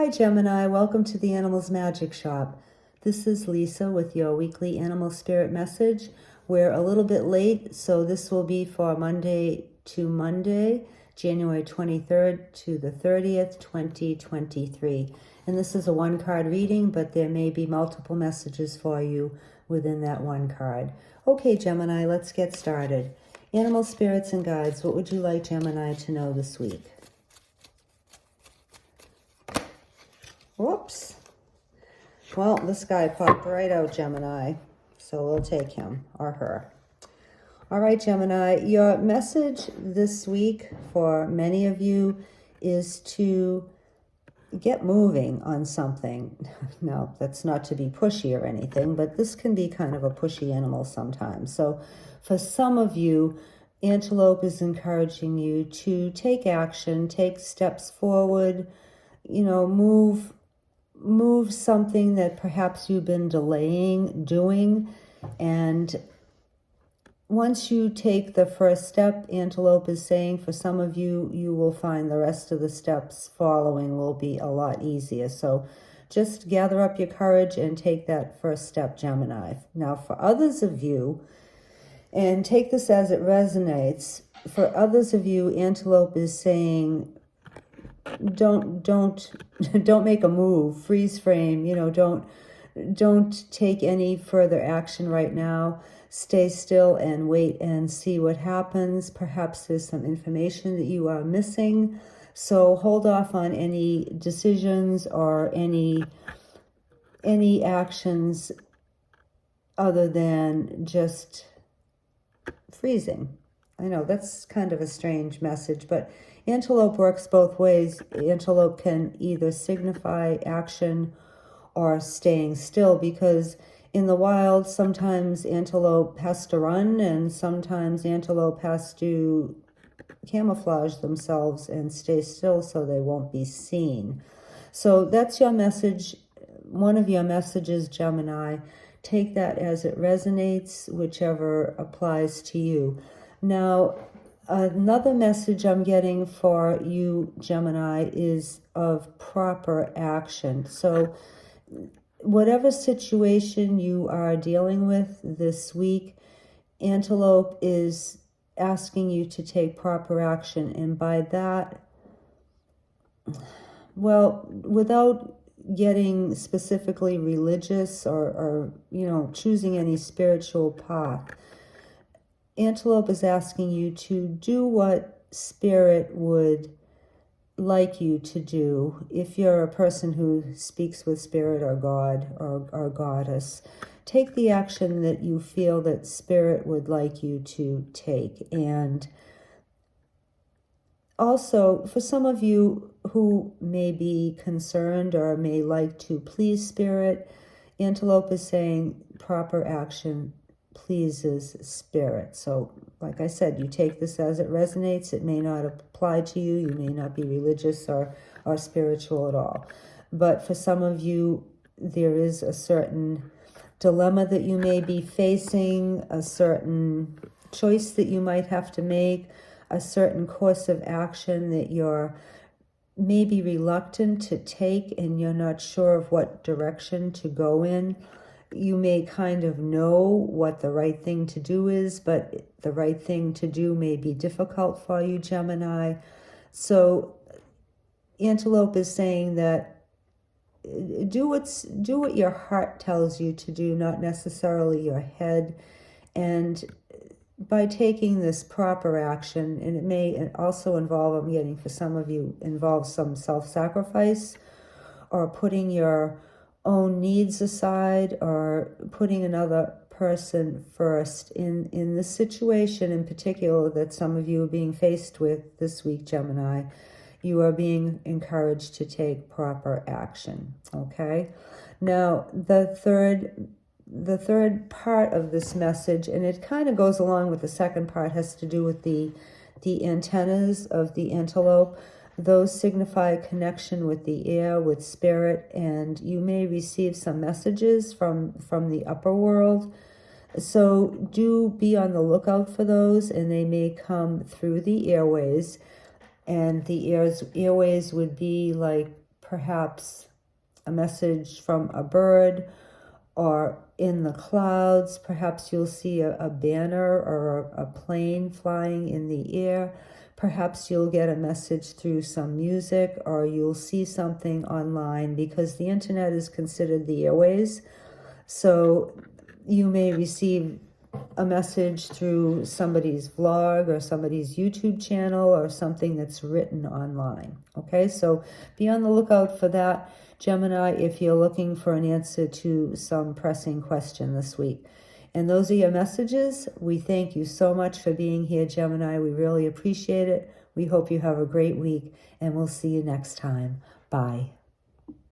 Hi Gemini, welcome to the Animals Magic Shop. This is Lisa with your weekly animal spirit message. We're a little bit late, so this will be for Monday to Monday, January 23rd to the 30th, 2023. And this is a one-card reading, but there may be multiple messages for you within that one card. Okay, Gemini, let's get started. Animal spirits and guides, what would you like Gemini to know this week? Whoops. Well, this guy popped right out, Gemini. So we'll take him or her. All right, Gemini, your message this week for many of you is to get moving on something. Now, that's not to be pushy or anything, but this can be kind of a pushy animal sometimes. So for some of you, Antelope is encouraging you to take action, take steps forward, move something that perhaps you've been delaying doing. And once you take the first step, Antelope is saying, for some of you, you will find the rest of the steps following will be a lot easier. So just gather up your courage and take that first step, Gemini. Now, for others of you, and take this as it resonates, for others of you, Antelope is saying, don't make a move, freeze frame, don't take any further action right now. Stay still and wait and see what happens. Perhaps there's some information that you are missing. So hold off on any decisions or any actions other than just freezing. I know that's kind of a strange message, but Antelope works both ways. Antelope can either signify action or staying still, because in the wild, sometimes antelope has to run and sometimes antelope has to camouflage themselves and stay still so they won't be seen. So that's your message, one of your messages, Gemini. Take that as it resonates, whichever applies to you. Now, another message I'm getting for you, Gemini, is of proper action. So whatever situation you are dealing with this week, Antelope is asking you to take proper action. And by that, well, without getting specifically religious or choosing any spiritual path, Antelope is asking you to do what Spirit would like you to do. If you're a person who speaks with Spirit or God or Goddess, take the action that you feel that Spirit would like you to take. And also, for some of you who may be concerned or may like to please Spirit, Antelope is saying proper action pleases Spirit. So like I said, you take this as it resonates. It may not apply to you. You may not be religious or spiritual at all. But for some of you, there is a certain dilemma that you may be facing, a certain choice that you might have to make, a certain course of action that you're maybe reluctant to take and you're not sure of what direction to go in. You may kind of know what the right thing to do is, but the right thing to do may be difficult for you, Gemini. So Antelope is saying that do what your heart tells you to do, not necessarily your head. And by taking this proper action, and it may also involve, I'm getting for some of you, involve some self-sacrifice or putting your own needs aside or putting another person first. In this situation in particular that some of you are being faced with this week, Gemini, you are being encouraged to take proper action. Okay? Now, the third part of this message, and it kind of goes along with the second part, has to do with the antennas of the antelope. Those signify connection with the air, with Spirit, and you may receive some messages from the upper world. So do be on the lookout for those, and they may come through the airways. And the airways would be like perhaps a message from a bird, or in the clouds. Perhaps you'll see a banner or a plane flying in the air. Perhaps you'll get a message through some music, or you'll see something online, because the internet is considered the airways. So you may receive a message through somebody's vlog or somebody's YouTube channel or something that's written online. Okay, so be on the lookout for that, Gemini, if you're looking for an answer to some pressing question this week. And those are your messages. We thank you so much for being here, Gemini. We really appreciate it. We hope you have a great week, and we'll see you next time. Bye.